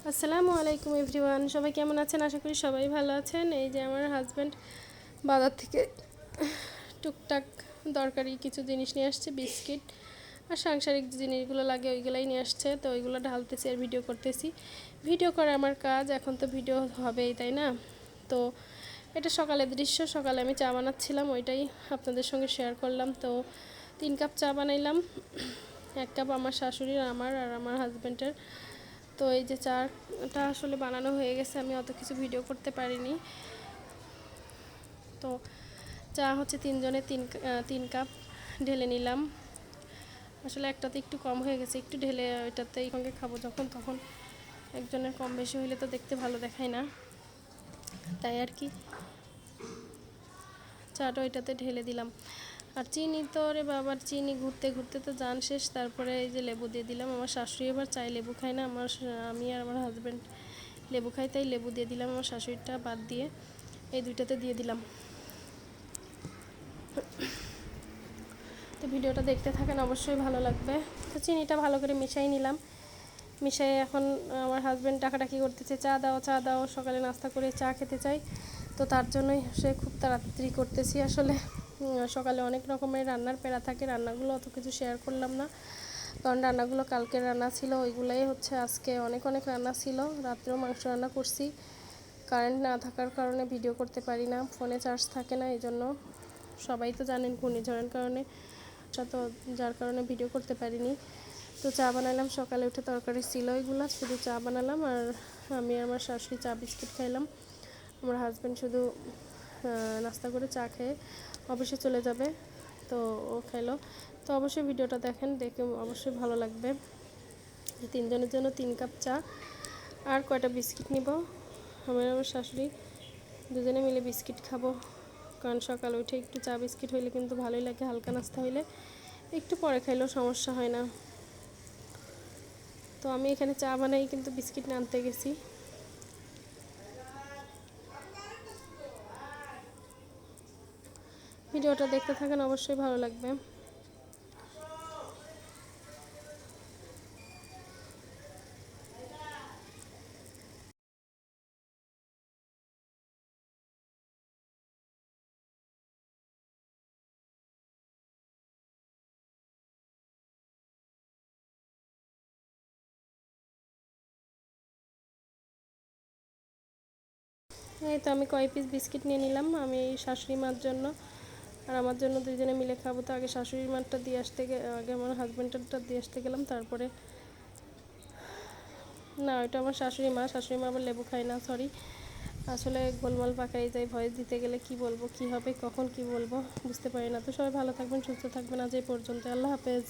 আসসালামু আলাইকুম এভরিওয়ান, সবাই কেমন আছেন? আশা করি সবাই ভালো আছেন। এই যে আমার হাজব্যান্ড বাজার থেকে টুকটাক দরকারি কিছু জিনিস নিয়ে আসছে, বিস্কিট আর সাংসারিক যে জিনিসগুলো লাগে ওইগুলাই নিয়ে আসছে। তো ওইগুলো ঢালতেছি আর ভিডিও করতেছি। ভিডিও করা আমার কাজ, এখন তো ভিডিও হবেই, তাই না? তো এটা সকালের দৃশ্য। সকালে আমি চা বানাচ্ছিলাম, ওইটাই আপনাদের সঙ্গে শেয়ার করলাম। তো 3 কাপ চা বানাইলাম, 1 কাপ আমার শাশুড়ির, আমার আর আমার হাজব্যান্ডের। তো এই যে চাটা আসলে বানানো হয়ে গেছে, আমি অত কিছু ভিডিও করতে পারিনি। তো চা হচ্ছে 3 জনে 3 কাপ ঢেলে নিলাম। আসলে একটাতে একটু কম হয়ে গেছে, একটু ঢেলে ওইটাতেই সঙ্গে খাবো যখন তখন। একজনের কম বেশি হইলে তো দেখতে ভালো দেখায় না, তাই আর কি চাটা ওইটাতে ঢেলে দিলাম। আর চিনি তো রে বাবার, চিনি ঘুরতে ঘুরতে তো জান শেষ। তারপরে এই যে লেবু দিয়ে দিলাম। আমার শাশুড়ি এবার চাই লেবু খায় না, আমি আর আমার হাজব্যান্ড লেবু খাই, তাই লেবু দিয়ে দিলাম। আমার শাশুড়িটা বাদ দিয়ে এই দুইটাতে দিয়ে দিলাম। তো ভিডিওটা দেখতে থাকেন, অবশ্যই ভালো লাগবে। তো চিনিটা ভালো করে মিশাই নিলাম। মিশাই এখন আমার হাজব্যান্ড ডাকাডাকি করতেছে, চা দাও চা দাও, সকালে নাস্তা করে চা খেতে চাই। তো তার জন্যই সে খুব তাড়াতাড়ি করতেছি। আসলে সকালে অনেক রকমের রান্নার পেড়া থাকে, রান্নাগুলো অত কিছু শেয়ার করলাম না, কারণ রান্নাগুলো কালকের রান্না ছিল, ওইগুলোই হচ্ছে আজকে অনেক অনেক রান্না ছিল। রাত্রেও মাংস রান্না করছি, কারেন্ট না থাকার কারণে ভিডিও করতে পারি না, ফোনে চার্জ থাকে না, এই জন্য। সবাই তো জানেন ঘূর্ণিঝড়ের কারণে, তো যার কারণে ভিডিও করতে পারিনি। তো চা বানালাম, সকালে উঠে তরকারি ছিল ওইগুলো, শুধু চা বানালাম। আর আমি আমার শাশুড়ি চা বিস্কিট খাইলাম। আমার হাজব্যান্ড শুধু নাস্তা করে চা খেয়ে অফিসে চলে যাবে, তো ও খাইলো। তো অবশ্যই ভিডিওটা দেখেন, দেখে অবশ্যই ভালো লাগবে। 3 জনের জন্য 3 কাপ চা আর কয়টা বিস্কিট নিব। আমার শাশুড়ি দুজনে মিলে বিস্কিট খাবো, কারণ সকালে উঠে একটু চা বিস্কিট হইলে কিন্তু ভালোই লাগে। হালকা নাস্তা হইলে একটু পরে খাইলেও সমস্যা হয় না। তো আমি এখানে চা বানাই কিন্তু বিস্কিট আনতে গেছি। ভিডিওটা দেখতে থাকেন, অবশ্যই ভালো লাগবে। এই তো আমি কয় পিস বিস্কিট নিয়ে নিলাম, আমি শাশুড়ি মার জন্য আর আমার জন্য, দুইজনে মিলে খাবো। তো আগে শাশুড়ির মারটা দিয়ে আসতে আগে আমার হাজব্যান্ডেরটা দিয়ে আসতে গেলাম, তারপরে না, ওইটা আমার শাশুড়ি মা আবার লেবু খায় না, সরি। আসলে গোলমাল পাকাই যায়, ভয়েস দিতে গেলে কি বলবো, কি হবে, কখন কি বলবো বুঝতে পারি না। তো সবাই ভালো থাকবেন, সুস্থ থাকবেন। আজ এই পর্যন্ত, আল্লাহ হাফেজ।